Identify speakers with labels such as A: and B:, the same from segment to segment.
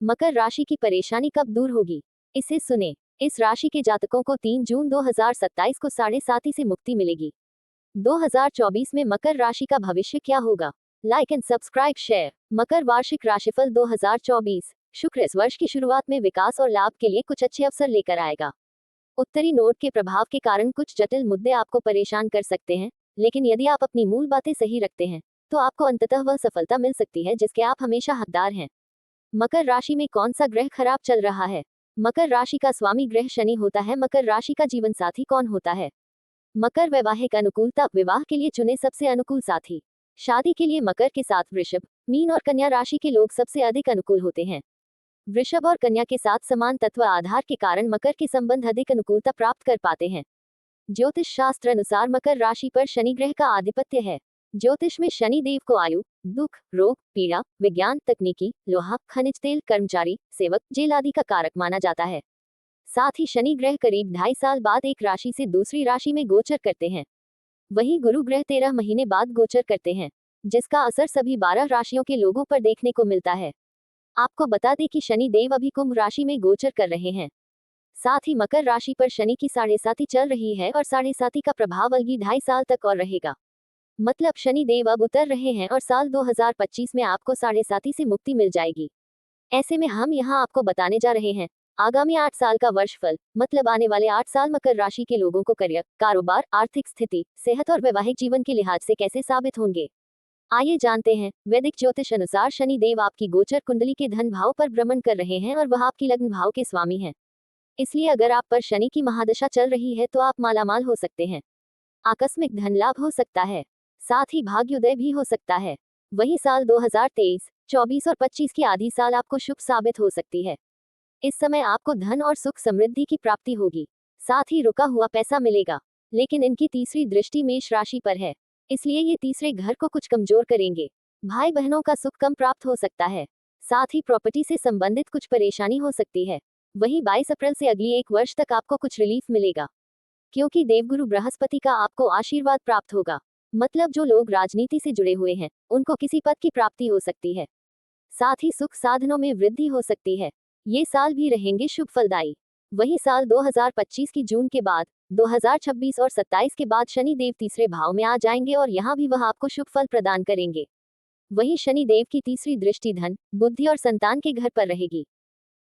A: मकर राशि की परेशानी कब दूर होगी? इसे सुने। इस राशि के जातकों को 3 जून 2027 को 7:30 से मुक्ति मिलेगी। 2024 में मकर राशि का भविष्य क्या होगा? Like and subscribe share. मकर वार्षिक राशिफल 2024। शुक्र इस वर्ष की शुरुआत में विकास और लाभ के लिए कुछ अच्छे अवसर लेकर आएगा। उत्तरी नोड के प्रभाव के कारण कुछ जटिल मुद्दे आपको परेशान कर सकते हैं, लेकिन यदि आप अपनी मूल बातें सही रखते हैं तो आपको अंततः वह सफलता मिल सकती है जिसके आप हमेशा हकदार हैं। मकर राशि में कौन सा ग्रह खराब चल रहा है? मकर राशि का स्वामी ग्रह शनि होता है। मकर राशि का जीवन साथी कौन होता है? मकर वैवाहिक अनुकूलता, विवाह के लिए चुने सबसे अनुकूल साथी। शादी के लिए मकर के साथ वृषभ, मीन और कन्या राशि के लोग सबसे अधिक अनुकूल होते हैं। वृषभ और कन्या के साथ समान तत्व आधार के कारण मकर के संबंध अधिक अनुकूलता प्राप्त कर पाते हैं। ज्योतिष शास्त्र अनुसार मकर राशि पर शनि ग्रह का आधिपत्य है। ज्योतिष में शनि देव को आयु, दुख, रोग, पीड़ा, विज्ञान, तकनीकी, लोहा, खनिज तेल, कर्मचारी, सेवक, जेल आदि का कारक माना जाता है। साथ ही शनि ग्रह करीब 2.5 साल बाद एक राशि से दूसरी राशि में गोचर करते हैं। वहीं गुरु ग्रह 13 महीने बाद गोचर करते हैं, जिसका असर सभी 12 राशियों के लोगों पर देखने को मिलता है। आपको बता दें कि शनि देव अभी कुंभ राशि में गोचर कर रहे हैं। साथ ही मकर राशि पर शनि की 7.5 चल रही है और 7.5 का प्रभाव अगली 2.5 साल तक और रहेगा। मतलब शनि देव अब उतर रहे हैं और साल 2025 में आपको 7.5 से मुक्ति मिल जाएगी। ऐसे में हम यहाँ आपको बताने जा रहे हैं आगामी 8 साल का वर्षफल, मतलब आने वाले 8 साल मकर राशि के लोगों को करियर, कारोबार, आर्थिक स्थिति, सेहत और वैवाहिक जीवन के लिहाज से कैसे साबित होंगे। आइए जानते हैं। वैदिक ज्योतिष अनुसार शनि देव आपकी गोचर कुंडली के धन भाव पर भ्रमण कर रहे हैं और वह आपकी लग्न भाव के स्वामी हैं। इसलिए अगर आप पर शनि की महादशा चल रही है तो आप मालामाल हो सकते हैं। आकस्मिक धन लाभ हो सकता है, साथ ही भाग्योदय भी हो सकता है। वही साल 2023, 24 और 25 की आधी साल आपको शुभ साबित हो सकती है। इस समय आपको धन और सुख समृद्धि की प्राप्ति होगी, साथ ही रुका हुआ पैसा मिलेगा। लेकिन इनकी तीसरी दृष्टि मेष राशि पर है, इसलिए ये तीसरे घर को कुछ कमजोर करेंगे। भाई बहनों का सुख कम प्राप्त हो सकता है, साथ ही प्रॉपर्टी से संबंधित कुछ परेशानी हो सकती है। वहीं 22 अप्रैल से अगली 1 वर्ष तक आपको कुछ रिलीफ मिलेगा, क्योंकि देवगुरु बृहस्पति का आपको आशीर्वाद प्राप्त होगा। मतलब जो लोग राजनीति से जुड़े हुए हैं उनको किसी पद की प्राप्ति हो सकती है, साथ ही सुख साधनों में वृद्धि हो सकती है। ये साल भी रहेंगे शुभ फलदायी। वही साल 2025 की जून के बाद 2026 और 27 के बाद शनि देव तीसरे भाव में आ जाएंगे और यहाँ भी वह आपको शुभ फल प्रदान करेंगे। वही शनि देव की तीसरी दृष्टि धन, बुद्धि और संतान के घर पर रहेगी,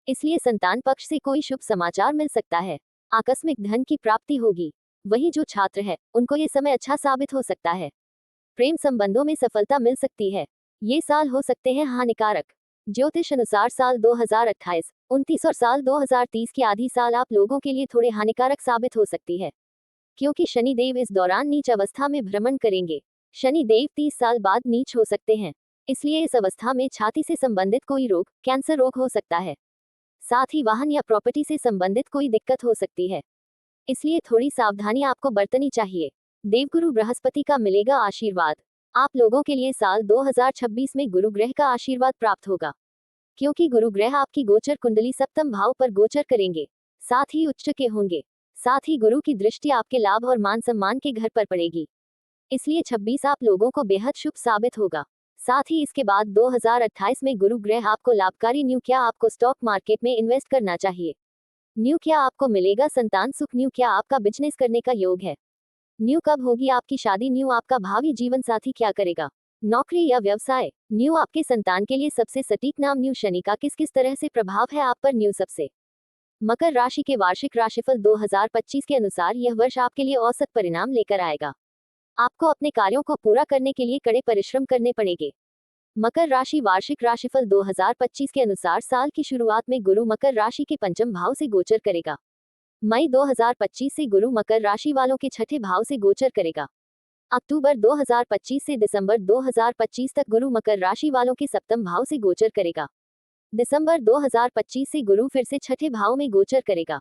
A: इसलिए संतान पक्ष से कोई शुभ समाचार मिल सकता है। आकस्मिक धन की प्राप्ति होगी। वही जो छात्र है उनको ये समय अच्छा साबित हो सकता है। प्रेम संबंधों में सफलता मिल सकती है। ये साल हो सकते हैं हानिकारक। ज्योतिष अनुसार साल 2028, 29 और साल 2030 की आधी साल आप लोगों के लिए थोड़े हानिकारक साबित हो सकती है, क्योंकि शनि देव इस दौरान नीच अवस्था में भ्रमण करेंगे। शनि देव 30 साल बाद नीच हो सकते हैं, इसलिए इस अवस्था में छाती से संबंधित कोई रोग, कैंसर रोग हो सकता है। साथ ही वाहन या प्रॉपर्टी से संबंधित कोई दिक्कत हो सकती है, इसलिए थोड़ी सावधानी आपको बरतनी चाहिए। देवगुरु बृहस्पति का मिलेगा आशीर्वाद। आप लोगों के लिए साल 2026 में गुरु ग्रह का आशीर्वाद प्राप्त होगा, क्योंकि गुरु ग्रह आपकी गोचर कुंडली सप्तम भाव पर गोचर करेंगे, साथ ही उच्च के होंगे। साथ ही गुरु की दृष्टि आपके लाभ और मान सम्मान के घर पर पड़ेगी, इसलिए 26 आप लोगों को बेहद शुभ साबित होगा। साथ ही इसके बाद 2028 में गुरु ग्रह आपको लाभकारी न्यू क्या आपको स्टॉक मार्केट में इन्वेस्ट करना चाहिए। न्यू क्या आपको मिलेगा संतान सुख। न्यू क्या आपका बिजनेस करने का योग है। न्यू कब होगी आपकी शादी। न्यू आपका भावी जीवन साथी क्या करेगा, नौकरी या व्यवसाय। न्यू आपके संतान के लिए सबसे सटीक नाम। न्यू शनि का किस किस तरह से प्रभाव है आप पर। न्यू सबसे। मकर राशि के वार्षिक राशिफल 2025 के अनुसार यह वर्ष आपके लिए औसत परिणाम लेकर आएगा। आपको अपने कार्यों को पूरा करने के लिए कड़े परिश्रम करने पड़ेंगे। मकर राशि वार्षिक राशिफल 2025 के अनुसार साल की शुरुआत में गुरु मकर राशि के पंचम भाव से गोचर करेगा। मई 2025 से गुरु मकर राशि वालों के छठे भाव से गोचर करेगा। अक्टूबर 2025 से दिसंबर 2025 तक गुरु मकर राशि वालों के सप्तम भाव से गोचर करेगा। दिसंबर 2025 से गुरु फिर से छठे भाव में गोचर करेगा।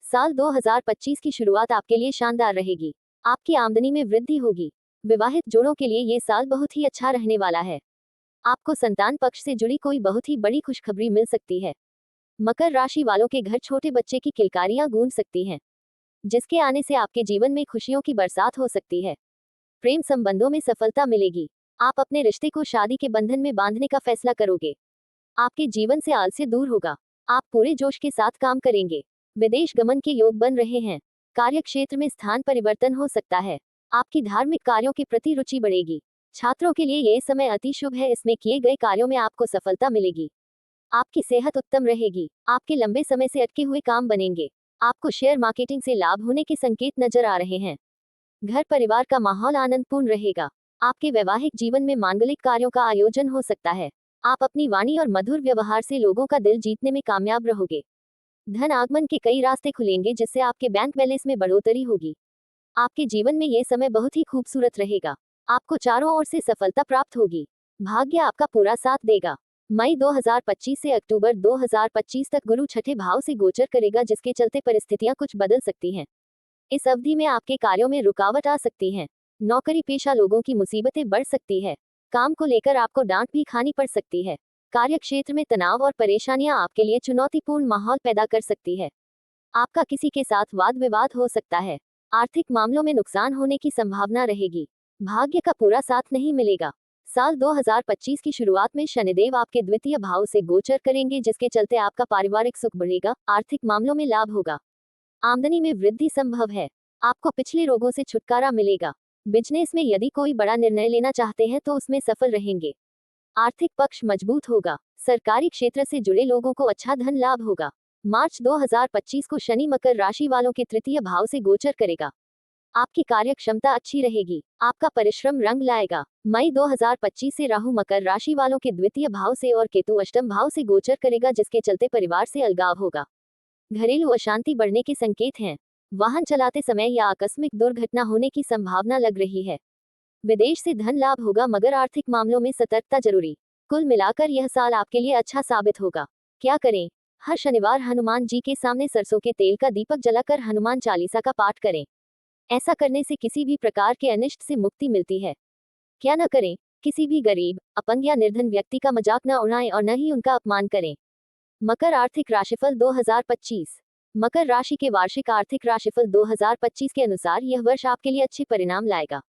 A: साल 2025 की शुरुआत आपके लिए शानदार रहेगी। आपकी आमदनी में वृद्धि होगी। विवाहित जोड़ों के लिए ये साल बहुत ही अच्छा रहने वाला है। आपको संतान पक्ष से जुड़ी कोई बहुत ही बड़ी खुशखबरी मिल सकती है। मकर राशि वालों के घर छोटे बच्चे की किलकारियां गूंज सकती हैं, जिसके आने से आपके जीवन में खुशियों की बरसात हो सकती है। प्रेम संबंधों में सफलता मिलेगी। आप अपने रिश्ते को शादी के बंधन में बांधने का फैसला करोगे। आपके जीवन से आलस्य दूर होगा। आप पूरे जोश के साथ काम करेंगे। विदेश गमन के योग बन रहे हैं। कार्य क्षेत्र में स्थान परिवर्तन हो सकता है। आपकी धार्मिक कार्यों के प्रति रुचि बढ़ेगी। छात्रों के लिए यह समय अति शुभ है, इसमें किए गए कार्यों में आपको सफलता मिलेगी। आपकी सेहत उत्तम रहेगी। आपके लंबे समय से अटके हुए काम बनेंगे। आपको शेयर मार्केटिंग से लाभ होने के संकेत नजर आ रहे हैं। घर परिवार का माहौल आनंदपूर्ण रहेगा। आपके वैवाहिक जीवन में मांगलिक कार्यों का आयोजन हो सकता है। आप अपनी वाणी और मधुर व्यवहार से लोगों का दिल जीतने में कामयाब रहोगे। धन आगमन के कई रास्ते खुलेंगे, जिससे आपके बैंक बैलेंस में बढ़ोतरी होगी। आपके जीवन में यह समय बहुत ही खूबसूरत रहेगा। आपको चारों ओर से सफलता प्राप्त होगी। भाग्य आपका पूरा साथ देगा। मई 2025 से अक्टूबर 2025 तक गुरु छठे भाव से गोचर करेगा, जिसके चलते परिस्थितियां कुछ बदल सकती हैं। इस अवधि में आपके कार्यों में रुकावट आ सकती है। नौकरी पेशा लोगों की मुसीबतें बढ़ सकती है। काम को लेकर आपको डांट भी खानी पड़ सकती है। कार्य क्षेत्र में तनाव और परेशानियां आपके लिए चुनौतीपूर्ण माहौल पैदा कर सकती है। आपका किसी के साथ वाद विवाद हो सकता है। आर्थिक मामलों में नुकसान होने की संभावना रहेगी। भाग्य का पूरा साथ नहीं मिलेगा। साल 2025 की शुरुआत में शनिदेव आपके द्वितीय भाव से गोचर करेंगे, जिसके चलते आपका पारिवारिक सुख बढ़ेगा। आर्थिक मामलों में लाभ होगा। आमदनी में वृद्धि संभव है। आपको पिछले रोगों से छुटकारा मिलेगा। बिजनेस में यदि कोई बड़ा निर्णय लेना चाहते हैं तो उसमें सफल रहेंगे। आर्थिक पक्ष मजबूत होगा। सरकारी क्षेत्र से जुड़े लोगों को अच्छा धन लाभ होगा। मार्च 2025 को शनि मकर राशि वालों के तृतीय भाव से गोचर करेगा। आपकी कार्य क्षमता अच्छी रहेगी। आपका परिश्रम रंग लाएगा। मई 2025 से राहु मकर राशि वालों के द्वितीय भाव से और केतु अष्टम भाव से गोचर करेगा, जिसके चलते परिवार से अलगाव होगा। घरेलू अशांति बढ़ने के संकेत हैं। वाहन चलाते समय या आकस्मिक दुर्घटना होने की संभावना लग रही है। विदेश से धन लाभ होगा, मगर आर्थिक मामलों में सतर्कता जरूरी। कुल मिलाकर यह साल आपके लिए अच्छा साबित होगा। क्या करें? हर शनिवार हनुमान जी के सामने सरसों के तेल का दीपक जलाकर हनुमान चालीसा का पाठ करें। ऐसा करने से किसी भी प्रकार के अनिष्ट से मुक्ति मिलती है। क्या न करें? किसी भी गरीब, अपंग या निर्धन व्यक्ति का मजाक न उड़ाएं और न ही उनका अपमान करें। मकर आर्थिक राशिफल 2025। मकर राशि के वार्षिक आर्थिक राशिफल 2025 के अनुसार यह वर्ष आपके लिए अच्छे परिणाम लाएगा।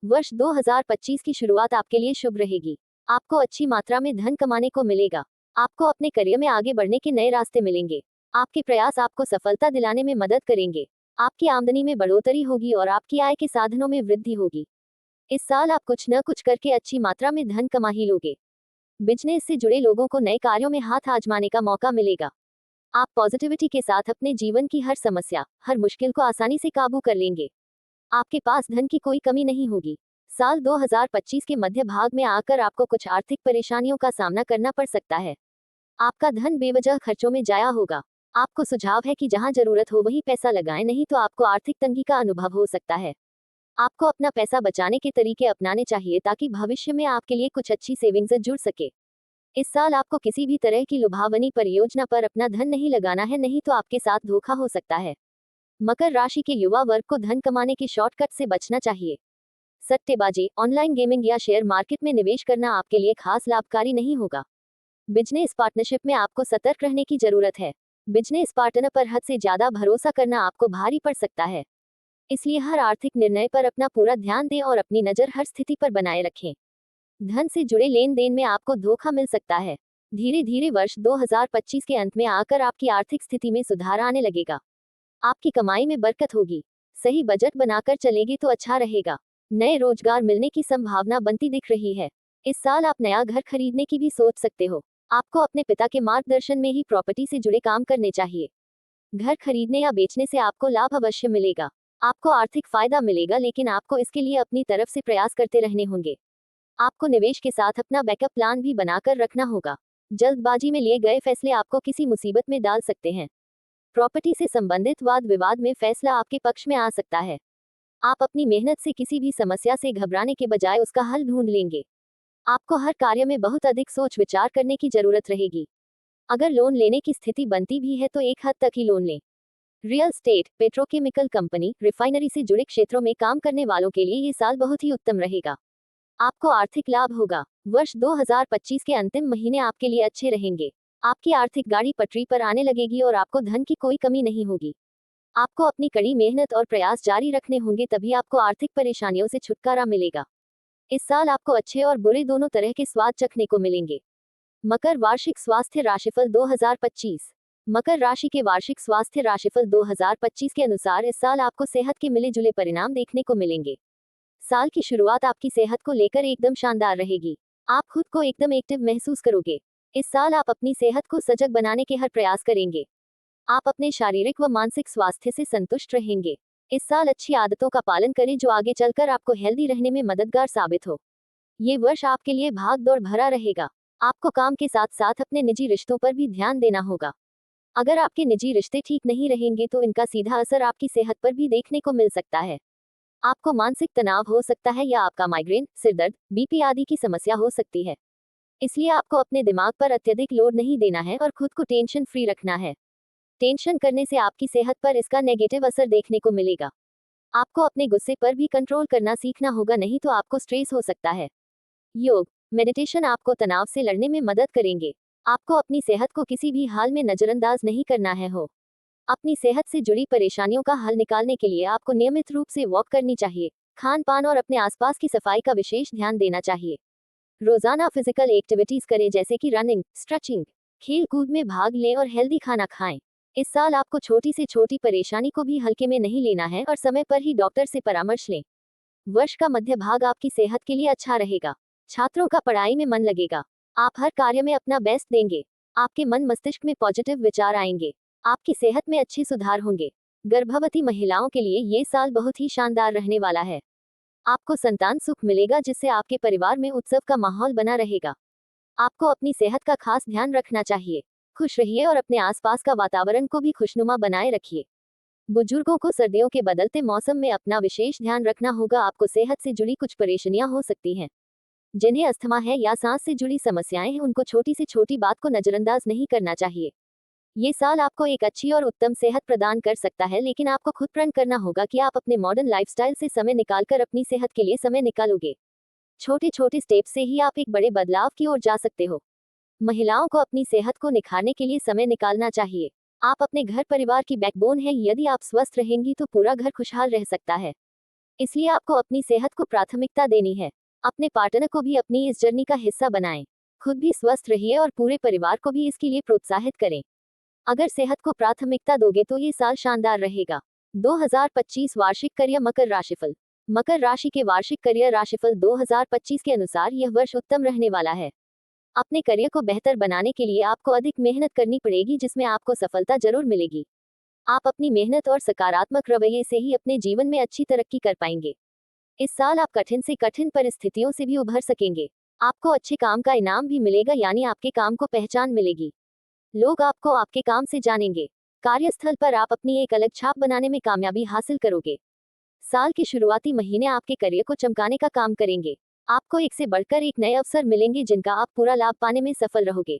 A: वर्ष 2025 की शुरुआत आपके लिए शुभ रहेगी। आपको अच्छी मात्रा में धन कमाने को मिलेगा। आपको अपने करियर में आगे बढ़ने के नए रास्ते मिलेंगे। आपके प्रयास आपको सफलता दिलाने में मदद करेंगे। आपकी आमदनी में बढ़ोतरी होगी और आपकी आय के साधनों में वृद्धि होगी। इस साल आप कुछ न कुछ करके अच्छी मात्रा में धन कमा ही लोगे। बिजनेस से जुड़े लोगों को नए कार्यों में हाथ आजमाने का मौका मिलेगा। आप पॉजिटिविटी के साथ अपने जीवन की हर समस्या, हर मुश्किल को आसानी से काबू कर लेंगे। आपके पास धन की कोई कमी नहीं होगी। साल 2025 के मध्य भाग में आकर आपको कुछ आर्थिक परेशानियों का सामना करना पड़ सकता है। आपका धन बेवजह खर्चों में जाया होगा। आपको सुझाव है कि जहां जरूरत हो वहीं पैसा लगाएं, नहीं तो आपको आर्थिक तंगी का अनुभव हो सकता है। आपको अपना पैसा बचाने के तरीके अपनाने चाहिए, ताकि भविष्य में आपके लिए कुछ अच्छी सेविंग्स जुड़ सके। इस साल आपको किसी भी तरह की लुभावनी परियोजना पर अपना धन नहीं लगाना है, नहीं तो आपके साथ धोखा हो सकता है। मकर राशि के युवा वर्ग को धन कमाने के शॉर्टकट से बचना चाहिए। सट्टेबाजी, ऑनलाइन गेमिंग या शेयर मार्केट में निवेश करना आपके लिए खास लाभकारी नहीं होगा। बिजनेस पार्टनरशिप में आपको सतर्क रहने की जरूरत है। बिजनेस पार्टनर पर हद से ज्यादा भरोसा करना आपको भारी पड़ सकता है। इसलिए हर आर्थिक निर्णय पर अपना पूरा ध्यान दें और अपनी नजर हर स्थिति पर बनाए रखें। धन से जुड़े लेन देन में आपको धोखा मिल सकता है। धीरे धीरे वर्ष 2025 के अंत में आकर आपकी आर्थिक स्थिति में सुधार आने लगेगा। आपकी कमाई में बरकत होगी। सही बजट बनाकर चलेगी तो अच्छा रहेगा। नए रोजगार मिलने की संभावना बनती दिख रही है। इस साल आप नया घर खरीदने की भी सोच सकते हो। आपको अपने पिता के मार्गदर्शन में ही प्रॉपर्टी से जुड़े काम करने चाहिए। घर खरीदने या बेचने से आपको लाभ अवश्य मिलेगा। आपको आर्थिक फायदा मिलेगा, लेकिन आपको इसके लिए अपनी तरफ से प्रयास करते रहने होंगे। आपको निवेश के साथ अपना बैकअप प्लान भी बनाकर रखना होगा। जल्दबाजी में लिए गए फैसले आपको किसी मुसीबत में डाल सकते हैं। प्रॉपर्टी से संबंधित वाद विवाद में फैसला आपके पक्ष में आ सकता है। आप अपनी मेहनत से किसी भी समस्या से घबराने के बजाय उसका हल ढूंढ लेंगे। आपको हर कार्य में बहुत अधिक सोच विचार करने की जरूरत रहेगी। अगर लोन लेने की स्थिति बनती भी है तो एक हद तक ही लोन लें। Real estate, petrochemical company, refinery से जुड़े क्षेत्रों में काम करने वालों के लिए ये साल बहुत ही उत्तम रहेगा। आपको आर्थिक लाभ होगा। वर्ष 2025 के अंतिम महीने आपके लिए अच्छे रहेंगे। आपकी आर्थिक गाड़ी पटरी पर आने लगेगी और आपको धन की कोई कमी नहीं होगी। आपको अपनी कड़ी मेहनत और प्रयास जारी रखने होंगे, तभी आपको आर्थिक परेशानियों से छुटकारा मिलेगा। इस साल आपको अच्छे और बुरे दोनों तरह के स्वाद चखने को मिलेंगे। मकर वार्षिक स्वास्थ्य राशिफल 2025। मकर राशि के वार्षिक स्वास्थ्य राशिफल 2025 के अनुसार इस साल आपको सेहत के मिले जुले परिणाम देखने को मिलेंगे। साल की शुरुआत आपकी सेहत को लेकर एकदम शानदार रहेगी। आप खुद को एकदम एक्टिव महसूस करोगे। इस साल आप अपनी सेहत को सजग बनाने के हर प्रयास करेंगे। आप अपने शारीरिक व मानसिक स्वास्थ्य से संतुष्ट रहेंगे। इस साल अच्छी आदतों का पालन करें जो आगे चलकर आपको हेल्दी रहने में मददगार साबित हो। ये वर्ष आपके लिए भाग दौड़ भरा रहेगा। आपको काम के साथ साथ अपने निजी रिश्तों पर भी ध्यान देना होगा। अगर आपके निजी रिश्ते ठीक नहीं रहेंगे तो इनका सीधा असर आपकी सेहत पर भी देखने को मिल सकता है। आपको मानसिक तनाव हो सकता है या आपका माइग्रेन, सिरदर्द, बीपी आदि की समस्या हो सकती है। इसलिए आपको अपने दिमाग पर अत्यधिक लोड नहीं देना है और खुद को टेंशन फ्री रखना है। टेंशन करने से आपकी सेहत पर इसका नेगेटिव असर देखने को मिलेगा। आपको अपने गुस्से पर भी कंट्रोल करना सीखना होगा, नहीं तो आपको स्ट्रेस हो सकता है। योग, मेडिटेशन आपको तनाव से लड़ने में मदद करेंगे। आपको अपनी सेहत को किसी भी हाल में नजरअंदाज नहीं करना है। अपनी सेहत से जुड़ी परेशानियों का हल निकालने के लिए आपको नियमित रूप से वॉक करनी चाहिए। खान पान और अपने आसपास की सफाई का विशेष ध्यान देना चाहिए। रोजाना फिजिकल एक्टिविटीज करें जैसे कि रनिंग, स्ट्रेचिंग, खेल कूद में भाग लें और हेल्दी खाना खाएं। इस साल आपको छोटी से छोटी परेशानी को भी हल्के में नहीं लेना है और समय पर ही डॉक्टर से परामर्श लें। वर्ष का मध्य भाग आपकी सेहत के लिए अच्छा रहेगा। छात्रों का पढ़ाई में मन लगेगा। आप हर कार्य में अपना बेस्ट देंगे। आपके मन मस्तिष्क में पॉजिटिव विचार आएंगे। आपकी सेहत में अच्छे सुधार होंगे। गर्भवती महिलाओं के लिए ये साल बहुत ही शानदार रहने वाला है। आपको संतान सुख मिलेगा जिससे आपके परिवार में उत्सव का माहौल बना रहेगा। आपको अपनी सेहत का खास ध्यान रखना चाहिए। खुश रहिए और अपने आसपास का वातावरण को भी खुशनुमा बनाए रखिए। बुजुर्गों को सर्दियों के बदलते मौसम में अपना विशेष ध्यान रखना होगा। आपको सेहत से जुड़ी कुछ परेशानियां हो सकती हैं। जिन्हें अस्थमा है या सांस से जुड़ी समस्याएं हैं, उनको छोटी से छोटी बात को नजरअंदाज नहीं करना चाहिए। ये साल आपको एक अच्छी और उत्तम सेहत प्रदान कर सकता है, लेकिन आपको खुद प्रण करना होगा कि आप अपने मॉडर्न लाइफस्टाइल से समय निकालकर अपनी सेहत के लिए समय निकालोगे। छोटे छोटे स्टेप से ही आप एक बड़े बदलाव की ओर जा सकते हो। महिलाओं को अपनी सेहत को निखारने के लिए समय निकालना चाहिए। आप अपने घर परिवार की बैकबोन है। यदि आप स्वस्थ रहेंगी तो पूरा घर खुशहाल रह सकता है। इसलिए आपको अपनी सेहत को प्राथमिकता देनी है। अपने पार्टनर को भी अपनी इस जर्नी का हिस्सा बनाएं। खुद भी स्वस्थ रहिए और पूरे परिवार को भी इसके लिए प्रोत्साहित करें। अगर सेहत को प्राथमिकता दोगे तो ये साल शानदार रहेगा। 2025 वार्षिक करियर मकर राशिफल। मकर राशि के वार्षिक करियर राशिफल 2025 के अनुसार यह वर्ष उत्तम रहने वाला है। अपने करियर को बेहतर बनाने के लिए आपको अधिक मेहनत करनी पड़ेगी, जिसमें आपको सफलता जरूर मिलेगी। आप अपनी मेहनत और सकारात्मक रवैये से ही अपने जीवन में अच्छी तरक्की कर पाएंगे। इस साल आप कठिन से कठिन परिस्थितियों से भी उभर सकेंगे। आपको अच्छे काम का इनाम भी मिलेगा, यानी आपके काम को पहचान मिलेगी। लोग आपको आपके काम से जानेंगे। कार्यस्थल पर आप अपनी एक अलग छाप बनाने में कामयाबी हासिल करोगे। साल के शुरुआती महीने आपके करियर को चमकाने का काम करेंगे। आपको एक से बढ़कर एक नए अवसर मिलेंगे जिनका आप पूरा लाभ पाने में सफल रहोगे।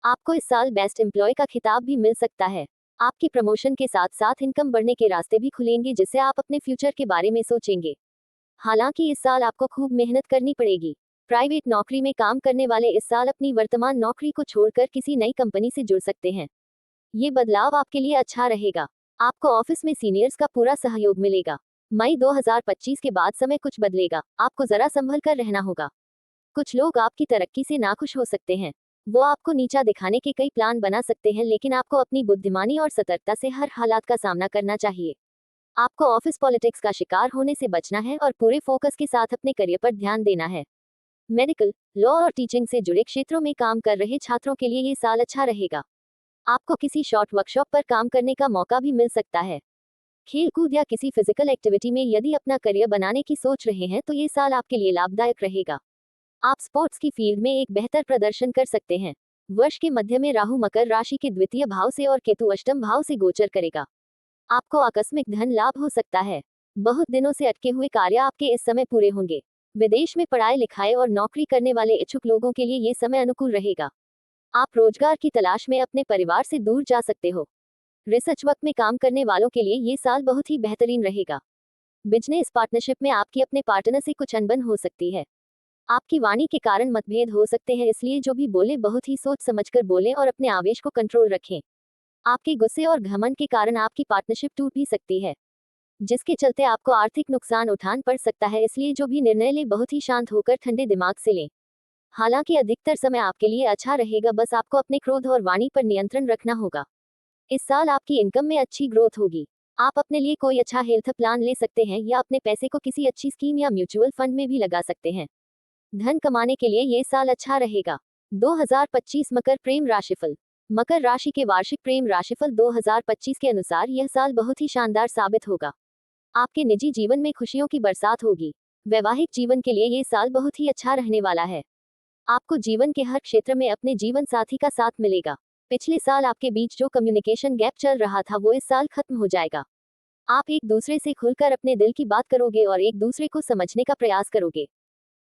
A: आपको इस साल बेस्ट एम्प्लॉय का खिताब भी मिल सकता है। आपकी प्रमोशन के साथ साथ इनकम बढ़ने के रास्ते भी खुलेंगे, जिससे आप अपने फ्यूचर के बारे में सोचेंगे। हालांकि इस साल आपको खूब मेहनत करनी पड़ेगी। प्राइवेट नौकरी में काम करने वाले इस साल अपनी वर्तमान नौकरी को छोड़कर किसी नई कंपनी से जुड़ सकते हैं। ये बदलाव आपके लिए अच्छा रहेगा। आपको ऑफिस में सीनियर्स का पूरा सहयोग मिलेगा। मई 2025 के बाद समय कुछ बदलेगा। आपको जरा संभल कर रहना होगा। कुछ लोग आपकी तरक्की से नाखुश हो सकते हैं। वो आपको नीचा दिखाने के कई प्लान बना सकते हैं, लेकिन आपको अपनी बुद्धिमानी और सतर्कता से हर हालात का सामना करना चाहिए। आपको ऑफिस पॉलिटिक्स का शिकार होने से बचना है और पूरे फोकस के साथ अपने करियर पर ध्यान देना है। मेडिकल, लॉ और टीचिंग से जुड़े क्षेत्रों में काम कर रहे छात्रों के लिए ये साल अच्छा रहेगा। आपको किसी शॉर्ट वर्कशॉप पर काम करने का मौका भी मिल सकता है। खेल कूद या किसी फिजिकल एक्टिविटी में यदि अपना करियर बनाने की सोच रहे हैं तो ये साल आपके लिए लाभदायक रहेगा। आप स्पोर्ट्स की फील्ड में एक बेहतर प्रदर्शन कर सकते हैं। वर्ष के मध्य में राहु मकर राशि के द्वितीय भाव से और केतु अष्टम भाव से गोचर करेगा। आपको आकस्मिक धन लाभ हो सकता है। बहुत दिनों से अटके हुए कार्य आपके इस समय पूरे होंगे। विदेश में पढ़ाई लिखाई और नौकरी करने वाले इच्छुक लोगों के लिए ये समय अनुकूल रहेगा। आप रोजगार की तलाश में अपने परिवार से दूर जा सकते हो। रिसर्च वर्क में काम करने वालों के लिए ये साल बहुत ही बेहतरीन रहेगा। बिजनेस पार्टनरशिप में आपकी अपने पार्टनर से कुछ अनबन हो सकती है। आपकी वाणी के कारण मतभेद हो सकते हैं, इसलिए जो भी बोले बहुत ही सोच समझकर बोलें और अपने आवेश को कंट्रोल रखें। आपके गुस्से और घमंड के कारण आपकी पार्टनरशिप टूट भी सकती है, जिसके चलते आपको आर्थिक नुकसान उठान पड़ सकता है। इसलिए जो भी निर्णय लें बहुत ही शांत होकर ठंडे दिमाग से लें। हालांकि अधिकतर समय आपके लिए अच्छा रहेगा, बस आपको अपने क्रोध और वाणी पर नियंत्रण रखना होगा। इस साल आपकी इनकम में अच्छी ग्रोथ होगी। आप अपने लिए कोई अच्छा हेल्थ प्लान ले सकते हैं या अपने पैसे को किसी अच्छी स्कीम या म्यूचुअल फंड में भी लगा सकते हैं। धन कमाने के लिए ये साल अच्छा रहेगा। 2025 मकर प्रेम राशिफल। मकर राशि के वार्षिक प्रेम राशिफल 2025 के अनुसार यह साल बहुत ही शानदार साबित होगा। आपके निजी जीवन में खुशियों की बरसात होगी। वैवाहिक जीवन के लिए ये साल बहुत ही अच्छा रहने वाला है। आपको जीवन के हर क्षेत्र में अपने जीवन साथी का साथ मिलेगा। पिछले साल आपके बीच जो कम्युनिकेशन गैप चल रहा था वो इस साल खत्म हो जाएगा। आप एक दूसरे से खुलकर अपने दिल की बात करोगे और एक दूसरे को समझने का प्रयास करोगे।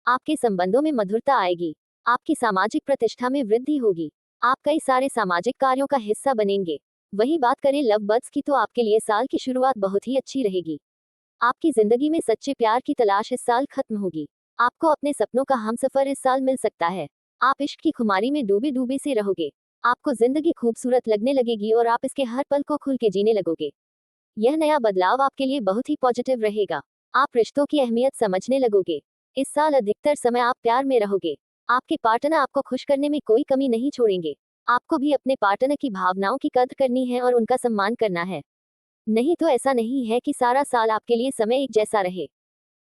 A: आपके संबंधों में मधुरता आएगी। आपकी सामाजिक प्रतिष्ठा में वृद्धि होगी। आप कई सारे सामाजिक कार्यों का हिस्सा बनेंगे। वही बात करें लव बर्ड्स की तो आपके लिए साल की शुरुआत बहुत ही अच्छी रहेगी। आपकी जिंदगी में सच्चे प्यार की तलाश इस साल खत्म होगी। आपको अपने सपनों का हमसफर इस साल मिल सकता है। आप इश्क की खुमारी में डूबे डूबे से रहोगे। आपको जिंदगी खूबसूरत लगने लगेगी और आप इसके हर पल को खुल के जीने लगोगे। यह नया बदलाव आपके लिए बहुत ही पॉजिटिव रहेगा। आप रिश्तों की अहमियत समझने लगोगे। इस साल अधिकतर समय आप प्यार में रहोगे। आपके पार्टनर आपको खुश करने में कोई कमी नहीं छोड़ेंगे। आपको भी अपने पार्टनर की भावनाओं की कद्र करनी है और उनका सम्मान करना है। नहीं तो ऐसा नहीं है कि सारा साल आपके लिए समय एक जैसा रहे।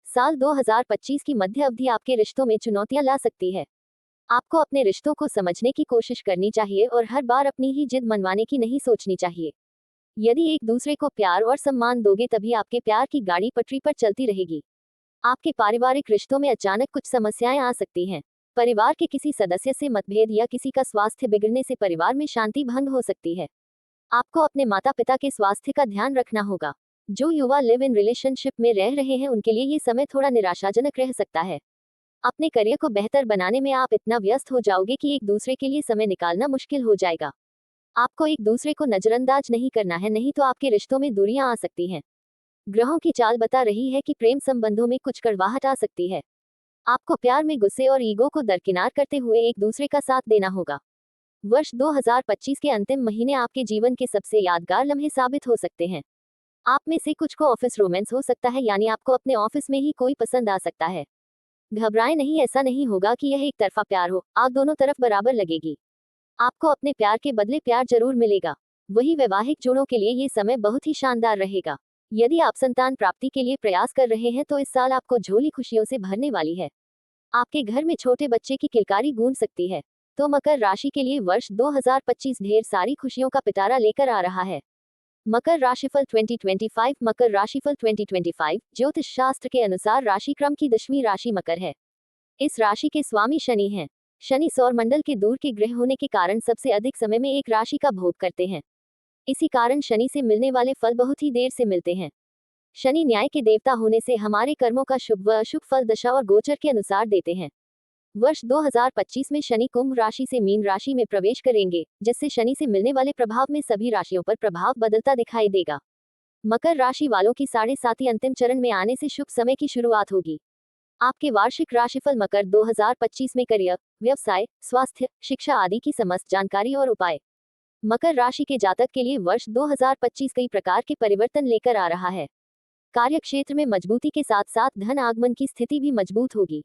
A: साल 2025 की मध्य अवधि आपके रिश्तों में चुनौतियां ला सकती है। आपको अपने रिश्तों को समझने की कोशिश करनी चाहिए और हर बार अपनी ही जिद मनवाने की नहीं सोचनी चाहिए। यदि एक दूसरे को प्यार और सम्मान दोगे तभी आपके प्यार की गाड़ी पटरी पर चलती रहेगी। आपके पारिवारिक रिश्तों में अचानक कुछ समस्याएं आ सकती हैं। परिवार के किसी सदस्य से मतभेद या किसी का स्वास्थ्य बिगड़ने से परिवार में शांति भंग हो सकती है। आपको अपने माता पिता के स्वास्थ्य का ध्यान रखना होगा। जो युवा लिव इन रिलेशनशिप में रह रहे हैं उनके लिए ये समय थोड़ा निराशाजनक रह सकता है। अपने करियर को बेहतर बनाने में आप इतना व्यस्त हो जाओगे कि एक दूसरे के लिए समय निकालना मुश्किल हो जाएगा। आपको एक दूसरे को नजरअंदाज नहीं करना है, नहीं तो आपके रिश्तों में दूरियां आ सकती हैं। ग्रहों की चाल बता रही है कि प्रेम संबंधों में कुछ कड़वाहट आ सकती है। आपको प्यार में गुस्से और ईगो को दरकिनार करते हुए एक दूसरे का साथ देना होगा। वर्ष 2025 के अंतिम महीने आपके जीवन के सबसे यादगार लम्हे साबित हो सकते हैं। आप में से कुछ को ऑफिस रोमांस हो सकता है, यानी आपको अपने ऑफिस में ही कोई पसंद आ सकता है। घबराएं नहीं, ऐसा नहीं होगा कि यह एक तरफा प्यार हो, आग दोनों तरफ बराबर लगेगी। आपको अपने प्यार के बदले प्यार जरूर मिलेगा। वही वैवाहिक जोड़ों के लिए ये समय बहुत ही शानदार रहेगा। यदि आप संतान प्राप्ति के लिए प्रयास कर रहे हैं तो इस साल आपको झोली खुशियों से भरने वाली है। आपके घर में छोटे बच्चे की किलकारी गूंज सकती है। तो मकर राशि के लिए वर्ष 2025 ढेर सारी खुशियों का पिटारा लेकर आ रहा है। मकर राशिफल 2025। मकर राशिफल 2025 ज्योतिष शास्त्र के अनुसार राशि क्रम की 10वीं राशि मकर है। इस राशि के स्वामी शनि हैं। शनि सौर मंडल के दूर के ग्रह होने के कारण सबसे अधिक समय में एक राशि का भोग करते हैं। इसी कारण शनि से मिलने वाले फल बहुत ही देर से मिलते हैं। शनि न्याय के देवता होने से हमारे कर्मों का शुभ व अशुभ फल दशा और गोचर के अनुसार देते हैं। वर्ष 2025 में शनि कुंभ राशि से मीन राशि में प्रवेश करेंगे, जिससे शनि से मिलने वाले प्रभाव में सभी राशियों पर प्रभाव बदलता दिखाई देगा। मकर राशि वालों की 7.5 अंतिम चरण में आने से शुभ समय की शुरुआत होगी। आपके वार्षिक राशिफल मकर 2025 में करियर, व्यवसाय, स्वास्थ्य, शिक्षा आदि की समस्त जानकारी और उपाय। मकर राशि के जातक के लिए वर्ष 2025 कई प्रकार के परिवर्तन लेकर आ रहा है। कार्य क्षेत्र में मजबूती के साथ साथ धन आगमन की स्थिति भी मजबूत होगी।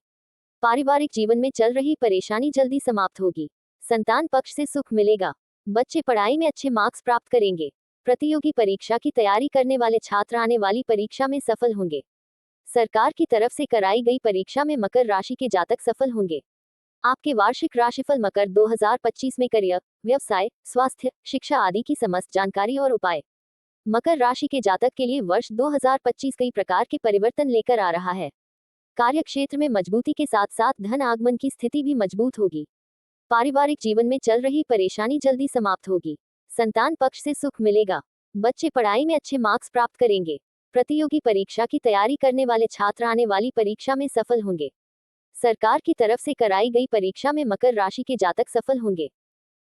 A: पारिवारिक जीवन में चल रही परेशानी जल्दी समाप्त होगी। संतान पक्ष से सुख मिलेगा। बच्चे पढ़ाई में अच्छे मार्क्स प्राप्त करेंगे। प्रतियोगी परीक्षा की तैयारी करने वाले छात्र आने वाली परीक्षा में सफल होंगे। सरकार की तरफ से कराई गई परीक्षा में मकर राशि के जातक सफल होंगे। आपके वार्षिक राशिफल मकर 2025 में करियर, व्यवसाय, स्वास्थ्य, शिक्षा आदि की समस्त जानकारी और उपाय। मकर राशि के जातक के लिए वर्ष 2025 कई प्रकार के परिवर्तन लेकर आ रहा है। कार्य क्षेत्र में मजबूती के साथ साथ धन आगमन की स्थिति भी मजबूत होगी। पारिवारिक जीवन में चल रही परेशानी जल्दी समाप्त होगी। संतान पक्ष से सुख मिलेगा। बच्चे पढ़ाई में अच्छे मार्क्स प्राप्त करेंगे। प्रतियोगी परीक्षा की तैयारी करने वाले छात्र आने वाली परीक्षा में सफल होंगे। सरकार की तरफ से कराई गई परीक्षा में मकर राशि के जातक सफल होंगे।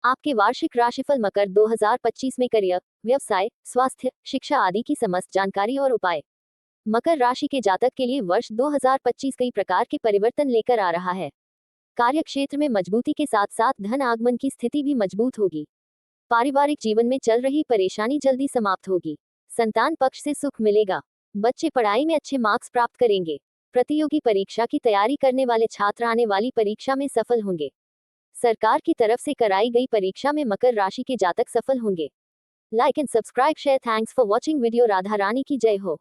A: आपके वार्षिक राशिफल मकर 2025 में करियर, व्यवसाय, स्वास्थ्य, शिक्षा आदि की समस्त जानकारी और उपाय। मकर राशि के जातक के लिए वर्ष 2025 कई प्रकार के परिवर्तन लेकर आ रहा है। कार्य क्षेत्र में मजबूती के साथ साथ धन आगमन की स्थिति भी मजबूत होगी। पारिवारिक जीवन में चल रही परेशानी जल्दी समाप्त होगी। संतान पक्ष से सुख मिलेगा। बच्चे पढ़ाई में अच्छे मार्क्स प्राप्त करेंगे। प्रतियोगी परीक्षा की तैयारी करने वाले छात्र आने वाली परीक्षा में सफल होंगे। सरकार की तरफ से कराई गई परीक्षा में मकर राशि के जातक सफल होंगे। Like and subscribe share. Thanks for watching video. Radha Rani की जय हो।